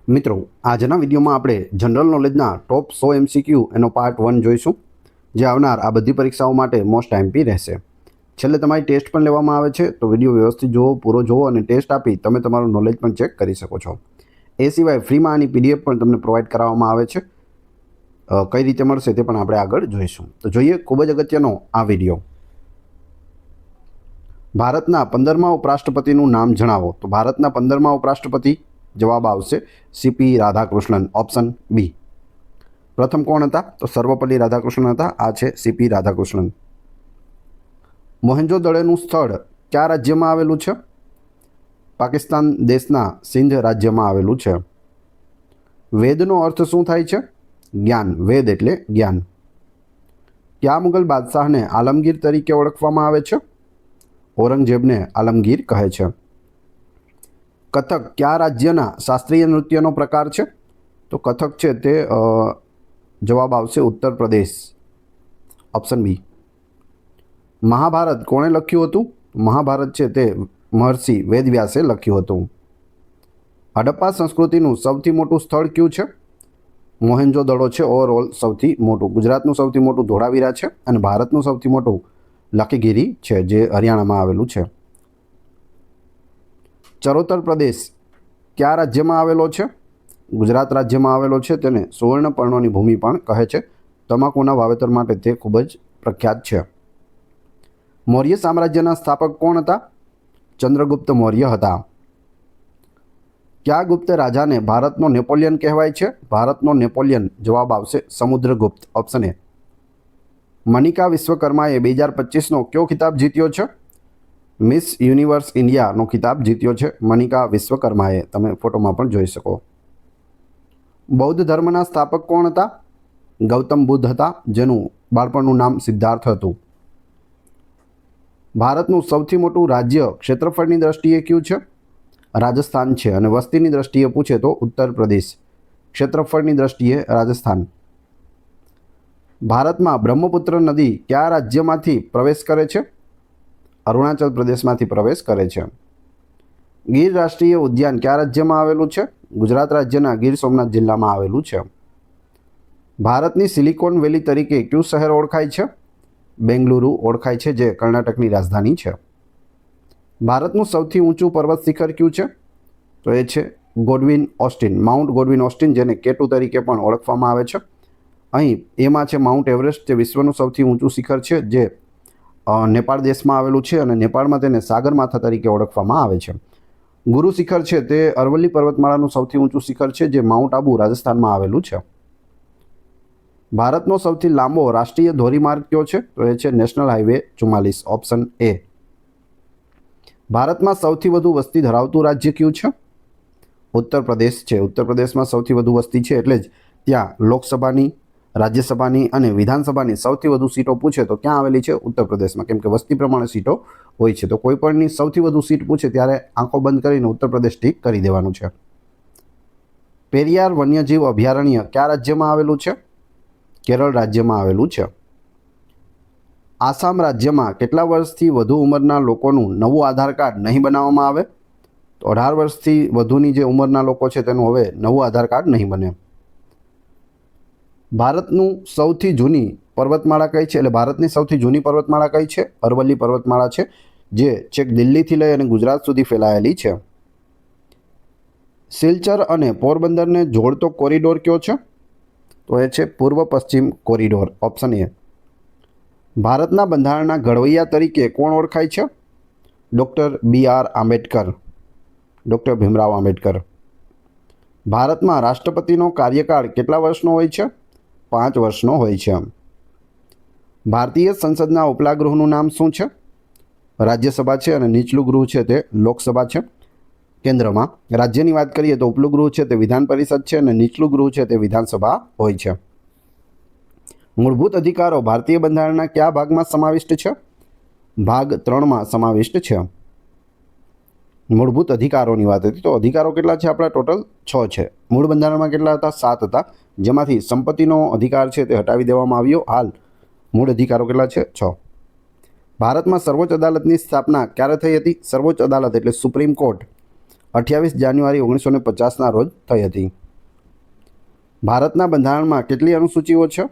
મિત્રો, આજના વિડીયોમાં આપણે જનરલ નોલેજના ટોપ 100 MCQ એનો પાર્ટ 1 જોઈશું, જે આવનાર આ બધી પરીક્ષાઓ માટે મોસ્ટ આઈએમપી રહેશે. છેલ્લે તમારી ટેસ્ટ પણ લેવામાં આવે છે, તો વિડીયો વ્યવસ્થિત જુઓ, પૂરો જુઓ અને ટેસ્ટ આપી તમે તમારું નોલેજ પણ ચેક કરી શકો છો. એ સિવાય ફ્રીમાં આની PDF પણ તમને પ્રોવાઈડ કરાવવામાં આવે છે. કઈ રીતે મળશે તે પણ આપણે આગળ જોઈશું. તો જોઈએ ખૂબ જ અગત્યનો આ વિડીયો. ભારતના 15મા ઉપરાષ્ટ્રપતિનું નામ જણાવો. તો ભારતના 15મા ઉપરાષ્ટ્રપતિ જવાબ આવશે CP રાધાકૃષ્ણન, ઓપ્શન બી. પ્રથમ કોણ હતા? તો સર્વપલ્લી રાધાકૃષ્ણન હતા. આ છે CP રાધાકૃષ્ણન. મોહેન્જો-દડોનું સ્થળ કયા રાજ્યમાં આવેલું છે? પાકિસ્તાન દેશના સિંધ રાજ્યમાં આવેલું છે. વેદનો અર્થ શું થાય છે? જ્ઞાન. વેદ એટલે જ્ઞાન. કયા મુગલ બાદશાહને આલમગીર તરીકે ઓળખવામાં આવે છે? ઔરંગઝેબને આલમગીર કહે છે. કથક કયા રાજ્યના શાસ્ત્રીય નૃત્યનો પ્રકાર છે? તો કથક છે તે જવાબ આવશે ઉત્તર પ્રદેશ, ઓપ્શન બી. મહાભારત કોણે લખ્યું હતું? મહાભારત છે તે મહર્ષિ વેદવ્યાસે લખ્યું હતું. હડપ્પા સંસ્કૃતિનું સૌથી મોટું સ્થળ કયું છે? મોહેન્જો-દડો છે ઓવરઓલ સૌથી મોટું. ગુજરાતનું સૌથી મોટું ધોળાવીરા છે અને ભારતનું સૌથી મોટું લખીગીરી છે, જે હરિયાણામાં આવેલું છે. ચરોતર પ્રદેશ કયા રાજ્યમાં આવેલો છે? ગુજરાત રાજ્યમાં આવેલો છે. તેને સુવર્ણપર્ણોની ભૂમિ પણ કહે છે. તમાકુના વાવેતર માટે તે ખૂબ જ પ્રખ્યાત છે. મૌર્ય સામ્રાજ્યના સ્થાપક કોણ હતા? ચંદ્રગુપ્ત મૌર્ય હતા. કયા ગુપ્ત રાજાને ભારતનો નેપોલિયન કહેવાય છે? ભારતનો નેપોલિયન જવાબ આવશે સમુદ્રગુપ્ત, ઓપ્શન એ. મનિકા વિશ્વકર્માએ 2025નો કયો ખિતાબ જીત્યો છે? મિસ યુનિવર્સ ઇન્ડિયાનો ખિતાબ જીત્યો છે મનિકા વિશ્વકર્માએ. તમે ફોટોમાં પણ જોઈ શકો. બૌદ્ધ ધર્મના સ્થાપક કોણ હતા? ગૌતમ બુદ્ધ હતા, જેનું બાળપણનું નામ સિદ્ધાર્થ હતું. ભારતનું સૌથી મોટું રાજ્ય ક્ષેત્રફળની દ્રષ્ટિએ કયું છે? રાજસ્થાન છે. અને વસ્તીની દ્રષ્ટિએ પૂછે તો ઉત્તર પ્રદેશ. ક્ષેત્રફળની દ્રષ્ટિએ રાજસ્થાન. ભારતમાં બ્રહ્મપુત્ર નદી કયા રાજ્યમાંથી પ્રવેશ કરે છે? અરુણાચલ પ્રદેશમાંથી પ્રવેશ કરે છે. ગીર રાષ્ટ્રીય ઉદ્યાન કયા રાજ્યમાં આવેલું છે? ગુજરાત રાજ્યના ગીર સોમનાથ જિલ્લામાં આવેલું છે. ભારતની સિલિકોન વેલી તરીકે કયું શહેર ઓળખાય છે? બેંગલુરુ ઓળખાય છે, જે કર્ણાટકની રાજધાની છે. ભારતનું સૌથી ઊંચું પર્વત શિખર કયું છે? તો એ છે ગોડવિન ઓસ્ટિન, માઉન્ટ ગોડવિન ઓસ્ટિન, જેને કેટુ તરીકે પણ ઓળખવામાં આવે છે. અહીં એમાં છે માઉન્ટ એવરેસ્ટ, જે વિશ્વનું સૌથી ઊંચું શિખર છે, જે નેપાળ દેશમાં આવેલું છે અને નેપાળમાં તેને સાગરમાથા તરીકે ઓળખવામાં આવે છે. ગુરુ શિખર છે તે અરવલ્લી પર્વતમાળાનું સૌથી ઊંચું શિખર છે, જે માઉન્ટ આબુ રાજસ્થાનમાં આવેલું છે. ભારતનો સૌથી લાંબો રાષ્ટ્રીય ધોરીમાર્ગ કયો છે? તો એ છે નેશનલ હાઈવે 44, ઓપ્શન એ. ભારતમાં સૌથી વધુ વસ્તી ધરાવતું રાજ્ય કયું છે? ઉત્તર પ્રદેશ છે. ઉત્તર પ્રદેશમાં સૌથી વધુ વસ્તી છે, એટલે જ ત્યાં લોકસભાની, રાજ્યસભાની અને વિધાનસભાની સૌથી વધુ સીટો પૂછે તો ક્યાં આવેલી છે? ઉત્તર પ્રદેશમાં, કેમ કે વસ્તી પ્રમાણે સીટો હોય છે. તો કોઈ પણની સૌથી વધુ સીટ પૂછે ત્યારે આંખો બંધ કરીને ઉત્તર પ્રદેશ ટીક કરી દેવાનું છે. પેરિયાર વન્યજીવ અભયારણ્ય કયા રાજ્યમાં આવેલું છે? કેરળ રાજ્યમાં આવેલું છે. આસામ રાજ્યમાં કેટલા વર્ષથી વધુ ઉંમરના લોકોનું નવું આધાર કાર્ડ નહીં બનાવવામાં આવે? તો 18 વર્ષથી વધુની જે ઉંમરના લોકો છે તેનું હવે નવું આધાર કાર્ડ નહીં બને. ભારતનું સૌથી જૂની પર્વતમાળા કઈ છે? એટલે ભારતની સૌથી જૂની પર્વતમાળા કઈ છે? અરવલ્લી પર્વતમાળા છે, જે છેક દિલ્હીથી લઈ અને ગુજરાત સુધી ફેલાયેલી છે. સિલચર અને પોરબંદરને જોડતો કોરિડોર કયો છે? તો એ છે પૂર્વ પશ્ચિમ કોરિડોર, ઓપ્શન એ. ભારતના બંધારણના ઘડવૈયા તરીકે કોણ ઓળખાય છે? Doctor BR Ambedkar, doctor Bhimrao Ambedkar. ભારતમાં રાષ્ટ્રપતિનો કાર્યકાળ કેટલા વર્ષનો હોય છે? 5 વર્ષનો હોય છે. ભારતીય સંસદના ઉપલા ગૃહનું નામ શું છે? રાજ્યસભા છે અને નીચલું ગૃહ છે તે લોકસભા છે. કેન્દ્રમાં રાજ્યની વાત કરીએ તો ઉપલું ગૃહ છે તે વિધાન પરિષદ છે અને નીચલું ગૃહ છે તે વિધાનસભા હોય છે. મૂળભૂત અધિકારો ભારતીય બંધારણના કયા ભાગમાં સમાવિષ્ટ છે? ભાગ 3માં સમાવિષ્ટ છે. મૂળભૂત અધિકારોની વાત હતી તો અધિકારો કેટલા છે આપણા? ટોટલ 6 છે. મૂળ બંધારણમાં કેટલા હતા? 7 હતા, જેમાંથી સંપત્તિનો અધિકાર છે તે હટાવી દેવામાં આવ્યો. હાલ મૂળ અધિકારો કેટલા છે? 6. ભારતમાં સર્વોચ્ચ અદાલતની સ્થાપના ક્યારે થઈ હતી? સર્વોચ્ચ અદાલત એટલે સુપ્રીમ કોર્ટ 28 જાન્યુઆરી 1950ના રોજ થઈ હતી. ભારતના બંધારણમાં કેટલી અનુસૂચિઓ છે?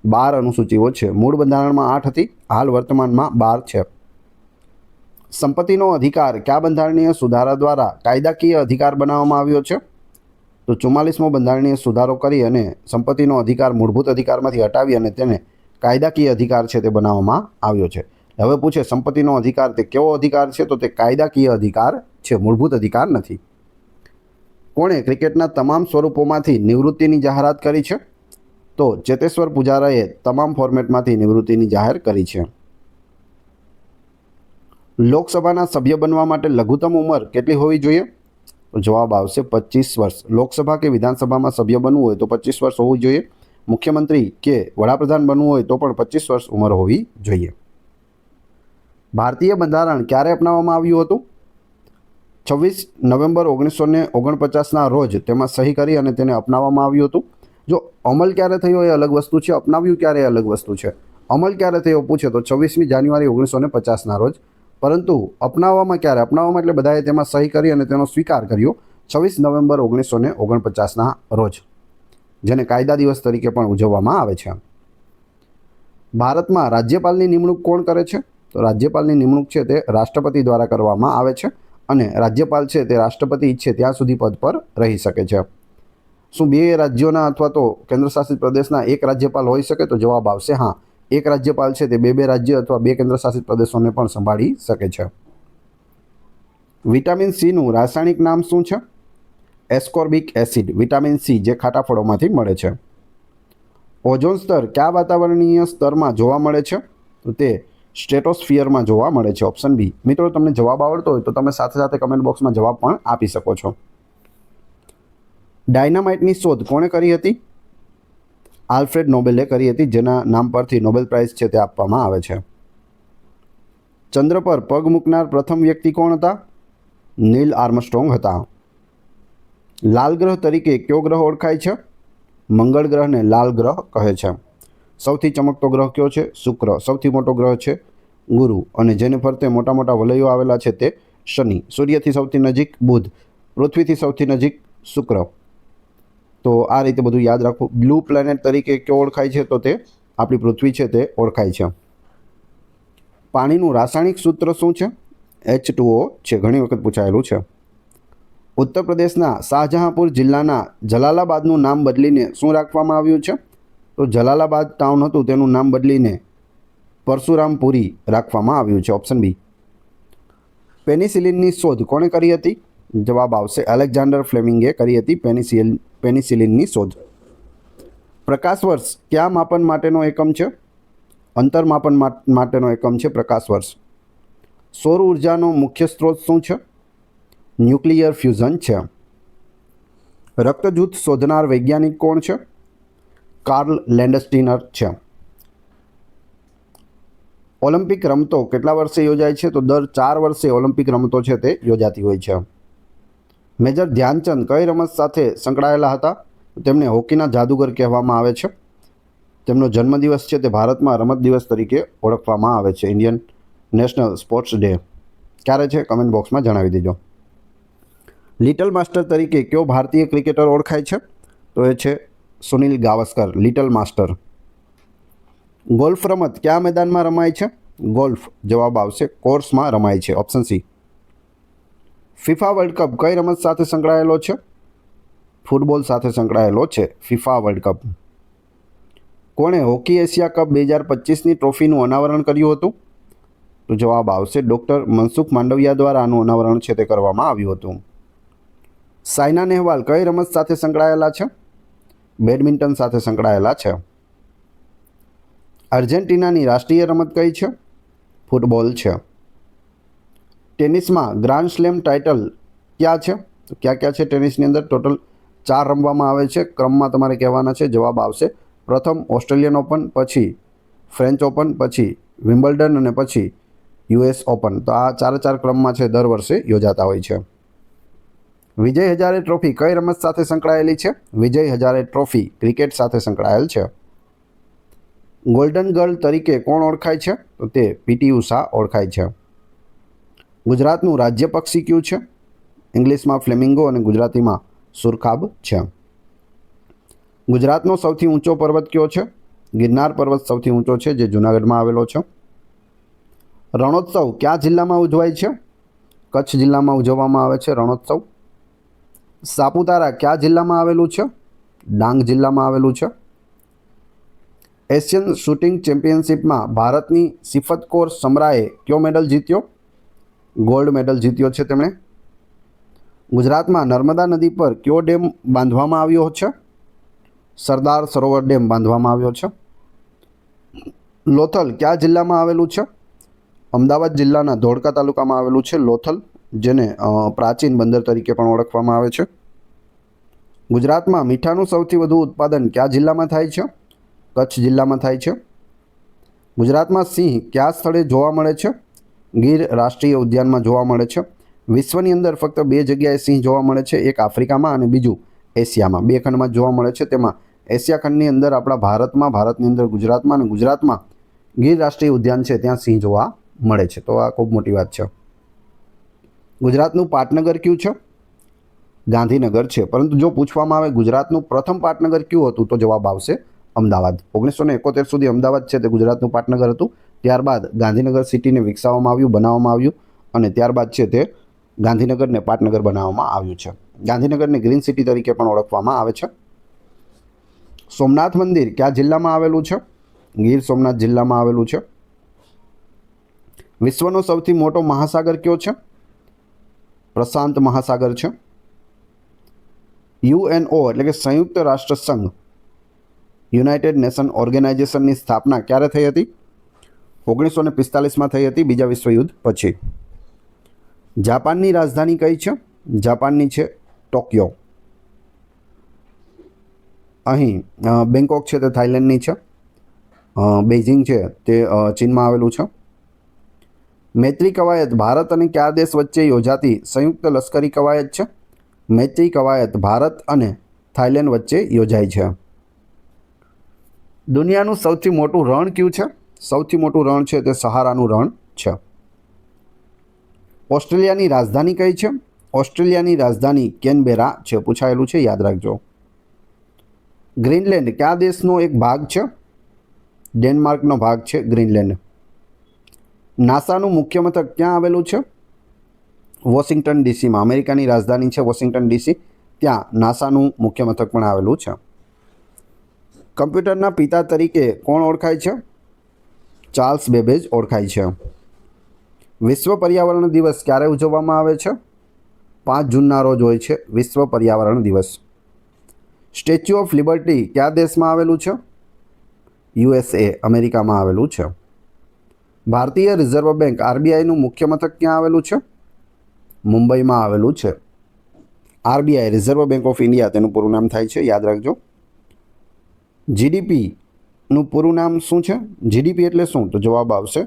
12 અનુસૂચિઓ છે. મૂળ બંધારણમાં 8 હતી, હાલ વર્તમાનમાં 12 છે. સંપત્તિનો અધિકાર કયા બંધારણીય સુધારા દ્વારા કાયદાકીય અધિકાર બનાવવામાં આવ્યો છે? તો 44મો બંધારણીય સુધારો કરી અને સંપત્તિનો અધિકાર મૂળભૂત અધિકારમાંથી હટાવી અને તેને કાયદાકીય અધિકાર છે તે બનાવવામાં આવ્યો છે. હવે પૂછે સંપત્તિનો અધિકાર તે કેવો અધિકાર છે? તો તે કાયદાકીય અધિકાર છે, મૂળભૂત અધિકાર નથી. કોણે ક્રિકેટના તમામ સ્વરૂપોમાંથી નિવૃત્તિની જાહેરાત કરી છે? તો ચેતેશ્વર પુજારાએ તમામ ફોર્મેટમાંથી નિવૃત્તિની જાહેર કરી છે. લોકસભાના સભ્ય બનવા માટે લઘુત્તમ ઉંમર કેટલી હોવી જોઈએ? તો જવાબ આવશે 25 વર્ષ. લોકસભા કે વિધાનસભામાં સભ્ય બનવું હોય તો 25 વર્ષ હોવું જોઈએ. મુખ્યમંત્રી કે વડાપ્રધાન બનવું હોય તો પણ 25 વર્ષ ઉંમર હોવી જોઈએ. ભારતીય બંધારણ ક્યારે અપનાવવામાં આવ્યું હતું? 26 નવેમ્બર 1949ના રોજ તેમાં સહી કરી અને તેને અપનાવવામાં આવ્યું હતું. જો અમલ ક્યારે થયો એ અલગ વસ્તુ છે, અપનાવ્યું ક્યારે એ અલગ વસ્તુ છે. અમલ ક્યારે થયો પૂછે તો 26મી જાન્યુઆરી 1950ના રોજ, પરંતુ અપનાવવામાં ક્યારે? અપનાવવામાં એટલે બધાએ તેમાં સહી કરી અને તેનો સ્વીકાર કર્યો 26 નવેમ્બર 1949ના રોજ, જેને કાયદા દિવસ તરીકે પણ ઉજવવામાં આવે છે. ભારતમાં રાજ્યપાલની નિમણૂક કોણ કરે છે? તો રાજ્યપાલની નિમણૂક છે તે રાષ્ટ્રપતિ દ્વારા કરવામાં આવે છે અને રાજ્યપાલ છે તે રાષ્ટ્રપતિ ઈચ્છે ત્યાં સુધી પદ પર રહી શકે છે. શું 2 રાજ્યોના અથવા તો કેન્દ્રશાસિત પ્રદેશના એક રાજ્યપાલ હોઈ શકે? તો જવાબ આવશે હા. એક રાજ્યપાલ છે તે 2 રાજ્ય અથવા 2 કેન્દ્રશાસિત પ્રદેશોને પણ સંભાળી શકે છે. વિટામિન સીનું રાસાયણિક નામ શું છે? Ascorbic acid. વિટામિન સી જે ખાટા ફળોમાંથી મળે છે. ઓઝોન સ્તર કયા વાતાવરણીય સ્તરમાં જોવા મળે છે? તો તે સ્ટ્રેટોસ્ફિયરમાં જોવા મળે છે. Option B. મિત્રો, તમને જવાબ આવડતો હોય તો તમે સાથે સાથે કમેન્ટ બોક્સમાં જવાબ પણ આપી શકો છો. ડાયનામાઇટની શોધ કોણે કરી હતી? આલ્ફ્રેડ નોબેલે કરી હતી, જેના નામ પરથી નોબેલ પ્રાઇઝ છે તે આપવામાં આવે છે. ચંદ્ર પર પગ મૂકનાર પ્રથમ વ્યક્તિ કોણ હતા? નીલ આર્મસ્ટ્રોંગ હતા. લાલ ગ્રહ તરીકે કયો ગ્રહ ઓળખાય છે? મંગળ ગ્રહને લાલ ગ્રહ કહે છે. સૌથી ચમકતો ગ્રહ કયો છે? શુક્ર. સૌથી મોટો ગ્રહ છે ગુરુ, અને જેને ફરતે મોટા મોટા વલયો આવેલા છે તે શનિ. સૂર્યથી સૌથી નજીક બુધ, પૃથ્વીથી સૌથી નજીક શુક્ર. તો આ રીતે બધું યાદ રાખવું. બ્લુ પ્લેનેટ તરીકે કયો ઓળખાય છે? તો તે આપણી પૃથ્વી છે તે ઓળખાય છે. પાણીનું રાસાયણિક સૂત્ર શું છે? H2O છે. ઘણી વખત પૂછાયેલું છે. ઉત્તર પ્રદેશના શાહજહાંપુર જિલ્લાના જલાલાબાદનું નામ બદલીને શું રાખવામાં આવ્યું છે? તો જલાલાબાદ ટાઉન હતું તેનું નામ બદલીને પરશુરામપુરી રાખવામાં આવ્યું છે. ઓપ્શન બી. પેનિસિલિનની શોધ કોણે કરી હતી? જવાબ આવશે એલેક્ઝાન્ડર ફ્લેમિંગે કરી હતી પેનિસિલિનની શોધ. પ્રકાશ વર્ષ કયા માપન માટેનો એકમ છે? અંતર માપન માટેનો એકમ છે પ્રકાશ વર્ષ. સૌર ઉર્જાનો મુખ્ય સ્ત્રોત શું છે? ન્યુક્લિયર ફ્યુઝન છે. રક્તજૂથ શોધનાર વૈજ્ઞાનિક કોણ છે? કાર્લ લેન્ડસ્ટીનર છે. ઓલિમ્પિક રમતો કેટલા વર્ષે યોજાય છે? તો દર 4 વર્ષે ઓલિમ્પિક રમતો છે તે યોજાતી હોય છે. મેજર ધ્યાનચંદ કઈ રમત સાથે સંકળાયેલા હતા? તેમને હોકીના જાદુગર કહેવામાં આવે છે. તેમનો જન્મદિવસ છે તે ભારતમાં રમત દિવસ તરીકે ઓળખવામાં આવે છે. ઇન્ડિયન નેશનલ સ્પોર્ટ્સ ડે ક્યારે છે? કમેન્ટ બોક્સમાં જણાવી દેજો. લિટલ માસ્ટર તરીકે કયો ભારતીય ક્રિકેટર ઓળખાય છે? તો એ છે Sunil Gavaskar, little master. Golf રમત કયા મેદાનમાં રમાય છે? ગોલ્ફ જવાબ આવશે કોર્સમાં રમાય છે. Option C. FIFA world cup કઈ રમત સાથે સંકળાયેલો છે? ફૂટબોલ સાથે સંકળાયેલો છે ફિફા વર્લ્ડ કપ. કોણે હોકી એશિયા કપ 2025ની ટ્રોફીનું અનાવરણ કર્યું હતું? તો જવાબ આવશે ડૉક્ટર મનસુખ માંડવિયા દ્વારા આનું અનાવરણ છે તે કરવામાં આવ્યું હતું. સાયના નેહવાલ કઈ રમત સાથે સંકળાયેલા છે? બેડમિન્ટન સાથે સંકળાયેલા છે. અર્જેન્ટિનાની રાષ્ટ્રીય રમત કઈ છે? ફૂટબોલ છે. ટેનિસમાં ગ્રાન્ડ સ્લેમ ટાઇટલ ક્યાં છે? તો ક્યાં ક્યાં છે ટેનિસની અંદર? ટોટલ 4 રમવામાં આવે છે. ક્રમમાં તમારે કહેવાના છે. જવાબ આવશે પ્રથમ ઓસ્ટ્રેલિયન ઓપન, પછી ફ્રેન્ચ ઓપન, પછી વિમ્બલ્ડન અને પછી US ઓપન. તો આ 4 ક્રમમાં છે દર વર્ષે યોજાતા હોય છે. વિજય હજારે ટ્રોફી કઈ રમત સાથે સંકળાયેલી છે? વિજય હજારે ટ્રોફી ક્રિકેટ સાથે સંકળાયેલ છે. ગોલ્ડન ગર્લ તરીકે કોણ ઓળખાય છે? તો તે PT ઉષા ઓળખાય છે. ગુજરાતનું રાજ્ય પક્ષી કયું છે? ઇંગ્લિશમાં ફ્લેમિંગો અને ગુજરાતીમાં સુરખાબ છે. ગુજરાતનો સૌથી ઊંચો પર્વત કયો છે? ગિરનાર પર્વત સૌથી ઊંચો છે, જે જૂનાગઢમાં આવેલો છે. રણોત્સવ કયા જિલ્લામાં ઉજવાય છે? કચ્છ જિલ્લામાં ઉજવવામાં આવે છે રણોત્સવ. સાપુતારા કયા જિલ્લામાં આવેલું છે? ડાંગ જિલ્લામાં આવેલું છે. એશિયન શૂટિંગ ચેમ્પિયનશિપમાં ભારતની સિફત કૌર સમરાએ કયો મેડલ જીત્યો? ગોલ્ડ મેડલ જીત્યો છે તેમણે. ગુજરાતમાં નર્મદા નદી પર કયો ડેમ બાંધવામાં આવ્યો છે? સરદાર સરોવર ડેમ બાંધવામાં આવ્યો છે. લોથલ કયા જિલ્લામાં આવેલું છે? અમદાવાદ જિલ્લાના ધોળકા તાલુકામાં આવેલું છે લોથલ, જેને પ્રાચીન બંદર તરીકે પણ ઓળખવામાં આવે છે. ગુજરાતમાં મીઠાનું સૌથી વધુ ઉત્પાદન કયા જિલ્લામાં થાય છે? કચ્છ જિલ્લામાં થાય છે. ગુજરાતમાં સિંહ કયા સ્થળે જોવા મળે છે? ગીર રાષ્ટ્રીય ઉદ્યાનમાં જોવા મળે છે. વિશ્વની અંદર ફક્ત 2 જગ્યાએ સિંહ જોવા મળે છે, એક આફ્રિકામાં અને બીજું એશિયામાં. 2 ખંડમાં જોવા મળે છે. તેમાં એશિયા ખંડની અંદર આપણા ભારતની અંદર ગુજરાતમાં, અને ગુજરાતમાં ગીર રાષ્ટ્રીય ઉદ્યાન છે ત્યાં સિંહ જોવા મળે છે. તો આ ખૂબ મોટી વાત છે. ગુજરાતનું પાટનગર કયું છે? ગાંધીનગર છે. પરંતુ જો પૂછવામાં આવે ગુજરાતનું પ્રથમ પાટનગર કયું હતું, તો જવાબ આવશે અમદાવાદ. 1971 સુધી અમદાવાદ છે તે ગુજરાતનું પાટનગર હતું. ત્યારબાદ ગાંધીનગર સિટીને વિકસાવવામાં આવ્યું, બનાવવામાં આવ્યું, અને ત્યારબાદ છે તે ગાંધીનગરને પાટનગર બનાવવામાં આવ્યું છે. ગાંધીનગરને ગ્રીન સિટી તરીકે પણ ઓળખવામાં આવે છે. સોમનાથ મંદિર કયા જિલ્લામાં આવેલું છે? ગીર સોમનાથ જિલ્લામાં આવેલું છે. વિશ્વનો સૌથી મોટો મહાસાગર કયો છે? પ્રશાંત મહાસાગર છે. યુએનઓ એટલે કે સંયુક્ત રાષ્ટ્ર સંઘ, યુનાઇટેડ નેશન ઓર્ગેનાઇઝેશનની સ્થાપના ક્યારે થઈ હતી? 1945માં થઈ હતી, બીજા વિશ્વયુદ્ધ પછી. જાપાનની રાજધાની કઈ છે? જાપાનની છે ટોક્યો. અહીં બેંકોક છે તે થાઈલેન્ડની છે. બેઇજિંગ છે તે ચીનમાં આવેલું છે. મૈત્રી કવાયત ભારત અને કયા દેશ વચ્ચે યોજાતી સંયુક્ત લશ્કરી કવાયત છે? મૈત્રી કવાયત ભારત અને થાઈલેન્ડ વચ્ચે યોજાય છે. દુનિયાનું સૌથી મોટું રણ કયું છે? સૌથી મોટું રણ છે તે સહારાનું રણ છે. ઓસ્ટ્રેલિયાની રાજધાની કઈ છે? ઓસ્ટ્રેલિયાની રાજધાની કેનબેરા છે. પૂછાયેલું છે, યાદ રાખજો. ગ્રીનલેન્ડ કયા દેશનો એક ભાગ છે? ડેનમાર્કનો ભાગ છે ગ્રીનલેન્ડ. નાસાનું મુખ્ય મથક ક્યાં આવેલું છે? વોશિંગ્ટન ડીસીમાં. અમેરિકાની રાજધાની છે વોશિંગ્ટન ડીસી, ત્યાં નાસાનું મુખ્ય મથક પણ આવેલું છે. કમ્પ્યુટરના પિતા તરીકે કોણ ઓળખાય છે? ચાર્લ્સ બેબેજ ઓળખાય છે. વિશ્વ પર્યાવરણ દિવસ ક્યારે ઉજવવામાં આવે છે? 5 જૂનના રોજ હોય છે વિશ્વ પર્યાવરણ દિવસ. સ્ટેચ્યુ ઓફ લિબર્ટી કયા દેશમાં આવેલું છે? USA અમેરિકામાં આવેલું છે. ભારતીય રિઝર્વ બેંક RBIનું મુખ્ય મથક ક્યાં આવેલું છે? મુંબઈમાં આવેલું છે. RBI reserve bank of India તેનું પૂરું નામ થાય છે, યાદ રાખજો. GDPનું પૂરું નામ શું છે? GDP એટલે શું? તો જવાબ આવશે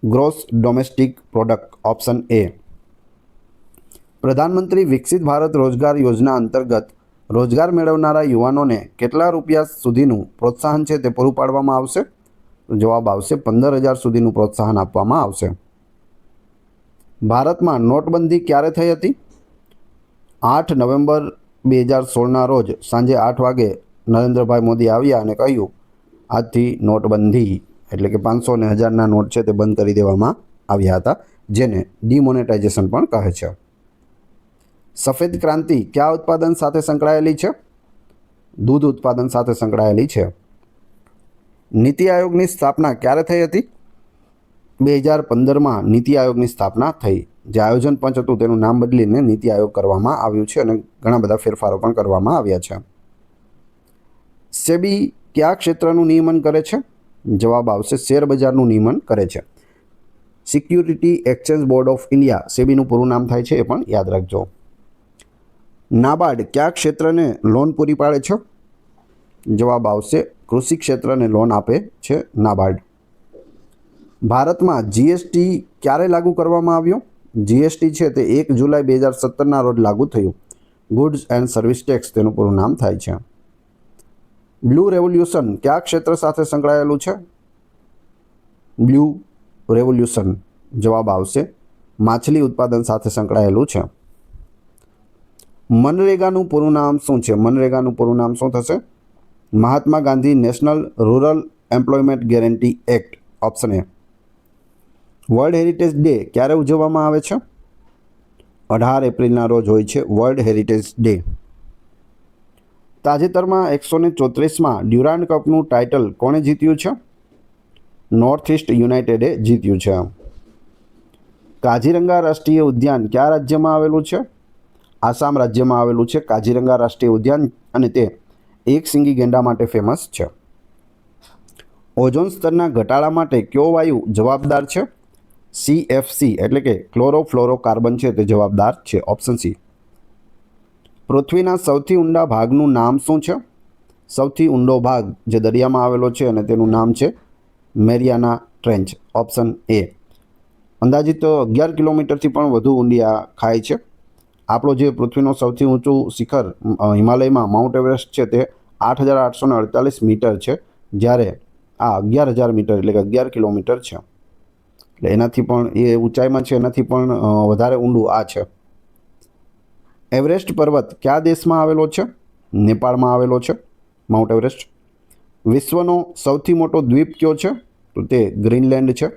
gross domestic product, option A. પ્રધાનમંત્રી વિકસિત ભારત રોજગાર યોજના અંતર્ગત રોજગાર મેળવનારા યુવાનોને કેટલા રૂપિયા સુધીનું પ્રોત્સાહન છે તે પૂરું પાડવામાં આવશે? તો જવાબ આવશે 15,000 સુધીનું પ્રોત્સાહન આપવામાં આવશે. ભારતમાં નોટબંધી ક્યારે થઈ હતી? 8 નવેમ્બર 2016ના રોજ સાંજે 8 વાગે નરેન્દ્રભાઈ મોદી આવ્યા અને કહ્યું આજથી નોટબંધી, એટલે કે 500 અને 1000ના નોટ છે તે બંધ કરી દેવામાં આવ્યા હતા, જેને ડિમોનેટાઇઝેશન પણ કહે છે. સફેદ ક્રાંતિ કયા ઉત્પાદન સાથે સંકળાયેલી છે? દૂધ ઉત્પાદન સાથે સંકળાયેલી છે. નીતિ આયોગની સ્થાપના ક્યારે થઈ હતી? 2015માં નીતિ આયોગની સ્થાપના થઈ. જે આયોજન પંચ હતું તેનું નામ બદલીને નીતિ આયોગ કરવામાં આવ્યું છે અને ઘણા બધા ફેરફારો પણ કરવામાં આવ્યા છે. સેબી કયા ક્ષેત્રનું નિયમન કરે છે? જવાબ આવશે શેર બજારનું નિયમન કરે છે. Security exchange board of India સેબીનું પૂરું નામ થાય છે, એ પણ યાદ રાખજો. નાબાર્ડ કયા ક્ષેત્રને લોન પૂરી પાડે છે? જવાબ આવશે કૃષિ ક્ષેત્રને લોન આપે છે નાબાર્ડ. ભારતમાં GST ક્યારે લાગુ કરવામાં આવ્યો? GST છે તે 1 જુલાઈ 2017ના રોજ લાગુ થયું. ગુડ્સ એન્ડ સર્વિસ ટેક્સ તેનું પૂરું નામ થાય છે. બ્લુ રેવોલ્યુશન કયા ક્ષેત્ર સાથે સંકળાયેલું છે? બ્લુ રેવોલ્યુશન જવાબ આવશે માછલી ઉત્પાદન સાથે સંકળાયેલું છે. મનરેગાનું પૂરું નામ શું છે? મનરેગાનું પૂરું નામ શું થશે? Mahatma Gandhi national rural employment guarantee act, option A. World heritage day ક્યારે ઉજવવામાં આવે છે? 18 એપ્રિલના રોજ હોય છે વર્લ્ડ હેરિટેજ ડે. તાજેતરમાં 134માં ડ્યુરાન્ડ કપનું ટાઇટલ કોણે જીત્યું છે? નોર્થ ઇસ્ટ યુનાઇટેડે જીત્યું છે. કાઝીરંગા રાષ્ટ્રીય ઉદ્યાન કયા રાજ્યમાં આવેલું છે? આસામ રાજ્યમાં આવેલું છે કાઝીરંગા રાષ્ટ્રીય ઉદ્યાન, અને તે એક સિંગી ગેંડા માટે ફેમસ છે. ઓઝોન સ્તરના ઘટાડા માટે કયો વાયુ જવાબદાર છે? CFC એટલે કે ક્લોરોફ્લોરોકાર્બન છે તે જવાબદાર છે, ઓપ્શન સી. પૃથ્વીના સૌથી ઊંડા ભાગનું નામ શું છે? સૌથી ઊંડો ભાગ જે દરિયામાં આવેલો છે અને તેનું નામ છે મેરિયાના ટ્રેન્ચ, ઓપ્શન એ. અંદાજિત 11 કિલોમીટરથી પણ વધુ ઊંડી આ ખાઈ છે. આપણો જે પૃથ્વીનો સૌથી ઊંચું શિખર હિમાલયમાં માઉન્ટ એવરેસ્ટ છે તે 8,848 મીટર છે, જ્યારે આ 11,000 મીટર એટલે કે 11 કિલોમીટર છે. એટલે એનાથી પણ એ ઊંચાઈમાં છે, એનાથી પણ વધારે ઊંડું આ છે. એવરેસ્ટ પર્વત કયા દેશમાં આવેલો છે? નેપાળમાં આવેલો છે માઉન્ટ એવરેસ્ટ. વિશ્વનો સૌથી મોટો દ્વીપ કયો છે? તો તે ગ્રીનલેન્ડ છે.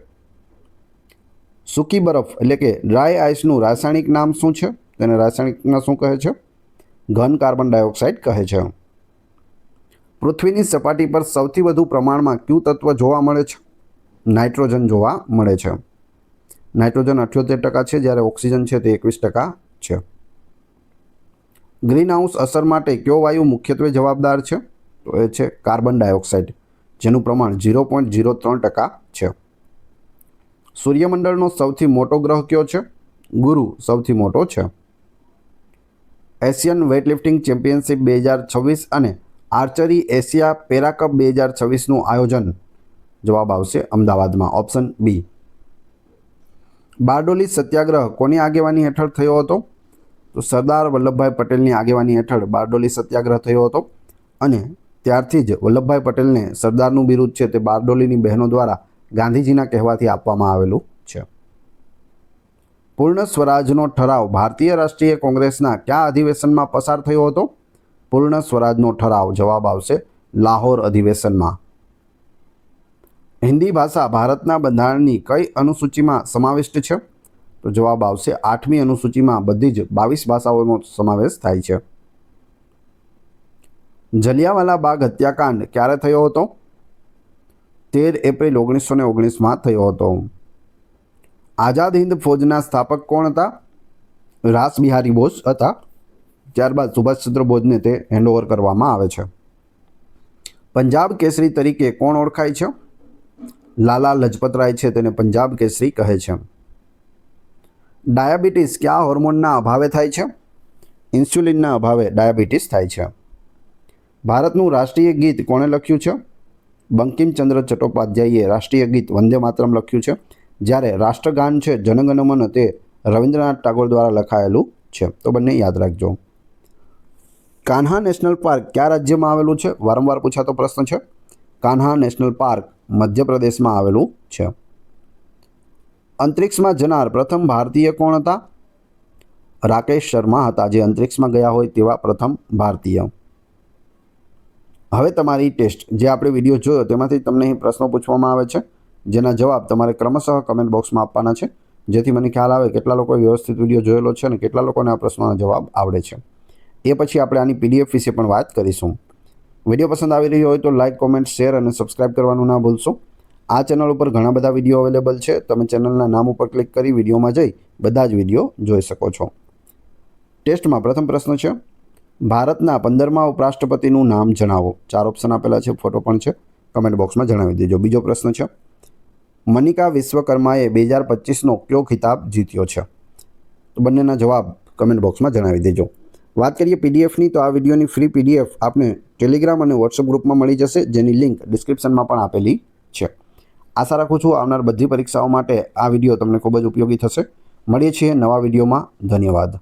સૂકી બરફ એટલે કે ડ્રાય આઇસનું રાસાયણિક નામ શું છે? તેને રાસાયણિકમાં શું કહે છે? ઘન કાર્બન ડાયોક્સાઇડ કહે છે. પૃથ્વીની સપાટી પર સૌથી વધુ પ્રમાણમાં કયું તત્વ જોવા મળે છે? નાઇટ્રોજન જોવા મળે છે. નાઇટ્રોજન 78% છે, જ્યારે ઓક્સિજન છે તે 21% છે. ગ્રીન હાઉસ અસર માટે કયો વાયુ મુખ્યત્વે જવાબદાર છે? તો એ છે કાર્બન ડાયોક્સાઇડ, જેનું પ્રમાણ 0.03% છે. સૂર્યમંડળનો સૌથી મોટો ગ્રહ કયો છે? ગુરુ સૌથી મોટો છે. એશિયન વેઇટલિફ્ટિંગ ચેમ્પિયનશિપ 2026 અને આર્ચરી એશિયા પેરાકપ 2026નું આયોજન જવાબ આવશે અમદાવાદમાં, ઓપ્શન બી. બારડોલી સત્યાગ્રહ કોની આગેવાની હેઠળ થયો હતો? તો સરદાર વલ્લભભાઈ પટેલની આગેવાની હેઠળ બારડોલી સત્યાગ્રહ થયો હતો, અને ત્યારથી જ વલ્લભભાઈ પટેલને સરદારનું બિરુદ છે તે બારડોલીની બહેનો દ્વારા ગાંધીજીના કહેવાથી આપવામાં આવેલું છે. પૂર્ણ સ્વરાજનો ઠરાવ ભારતીય રાષ્ટ્રીય કોંગ્રેસના કયા અધિવેશનમાં પસાર થયો હતો? પૂર્ણ સ્વરાજનો ઠરાવ જવાબ આવશે લાહોર અધિવેશનમાં. હિન્દી ભાષા ભારતના બંધારણની કઈ અનુસૂચિમાં સમાવિષ્ટ છે? તો જવાબ આવશે 8મી અનુસૂચિમાં બધી જ 22 ભાષાઓનો સમાવેશ થાય છે. જલિયાવાલા બાગ હત્યાકાંડ ક્યારે થયો હતો? 13 એપ્રિલ 1919માં થયો હતો. આઝાદ હિન્દ ફૌજના સ્થાપક કોણ હતા? રાસ બિહારી બોઝ હતા. ત્યારબાદ સુભાષચંદ્ર બોઝને તે હેન્ડઓવર કરવામાં આવે છે. પંજાબ કેસરી તરીકે કોણ ઓળખાય છે? લાલા લજપતરાય છે તેને પંજાબ કેસરી કહે છે. ડાયાબિટીસ કયા હોર્મોનના અભાવે થાય છે? ઇન્સ્યુલિનના અભાવે ડાયાબિટીસ થાય છે. ભારતનું રાષ્ટ્રીય ગીત કોણે લખ્યું છે? બંકિમચંદ્ર ચટ્ટોપાધ્યાયે રાષ્ટ્રીય ગીત વંદે માતરમ લખ્યું છે, જ્યારે રાષ્ટ્રગાન છે જનગણ મન તે રવિન્દ્રનાથ ટાગોર દ્વારા લખાયેલું છે. તો બંને યાદ રાખજો. કાન્હા નેશનલ પાર્ક કયા રાજ્યમાં આવેલું છે? વારંવાર પૂછાતો પ્રશ્ન છે. કાન્હા નેશનલ પાર્ક મધ્યપ્રદેશમાં આવેલું છે. અંતરિક્ષમાં જનાર પ્રથમ ભારતીય કોણ હતા? રાકેશ શર્મા હતા, જે અંતરિક્ષમાં ગયા હોય તેવા પ્રથમ ભારતીય. હવે તમારી ટેસ્ટ, જે આપણે વિડીયો જોયો તેમાંથી તમને અહીં પ્રશ્નો પૂછવામાં આવે છે, જેના જવાબ તમારે ક્રમશઃ કમેન્ટ બોક્સમાં આપવાના છે, જેથી મને ખ્યાલ આવે કેટલા લોકોએ વ્યવસ્થિત વિડીયો જોયેલો છે અને કેટલા લોકોને આ પ્રશ્નોના જવાબ આવડે છે. એ પછી આપણે આની PDF વિશે પણ વાત કરીશું. વિડીયો પસંદ આવી રહ્યો હોય તો લાઇક, કોમેન્ટ, શેર અને સબસ્ક્રાઇબ કરવાનું ના ભૂલશો. આ ચેનલ ઉપર ઘણા બધા વિડીયો અવેલેબલ છે. તમે ચેનલના નામ ઉપર ક્લિક કરી વિડીયોમાં જઈ બધા જ વિડીયો જોઈ શકો છો. ટેસ્ટમાં પ્રથમ પ્રશ્ન છે, ભારતના 15મા ઉપરાષ્ટ્રપતિનું નામ જણાવો. 4 ઓપ્શન આપેલા છે, ફોટો પણ છે, કમેન્ટ બોક્સમાં જણાવી દેજો. બીજો પ્રશ્ન છે, મનિકા વિશ્વકર્માએ 2025નો કયો ખિતાબ જીત્યો છે? તો બંનેના જવાબ કમેન્ટ બોક્સમાં જણાવી દેજો. વાત કરીએ PDFની, તો આ વિડીયોની ફ્રી PDF આપને ટેલિગ્રામ અને વોટ્સઅપ ગ્રુપમાં મળી જશે, જેની લિંક ડિસ્ક્રિપ્શનમાં પણ આપેલી છે. આશા રાખું છું આવનાર બધી પરીક્ષાઓ માટે આ વિડીયો તમને ખૂબ જ ઉપયોગી થશે. મળીએ છીએ નવા વિડીયોમાં. ધન્યવાદ.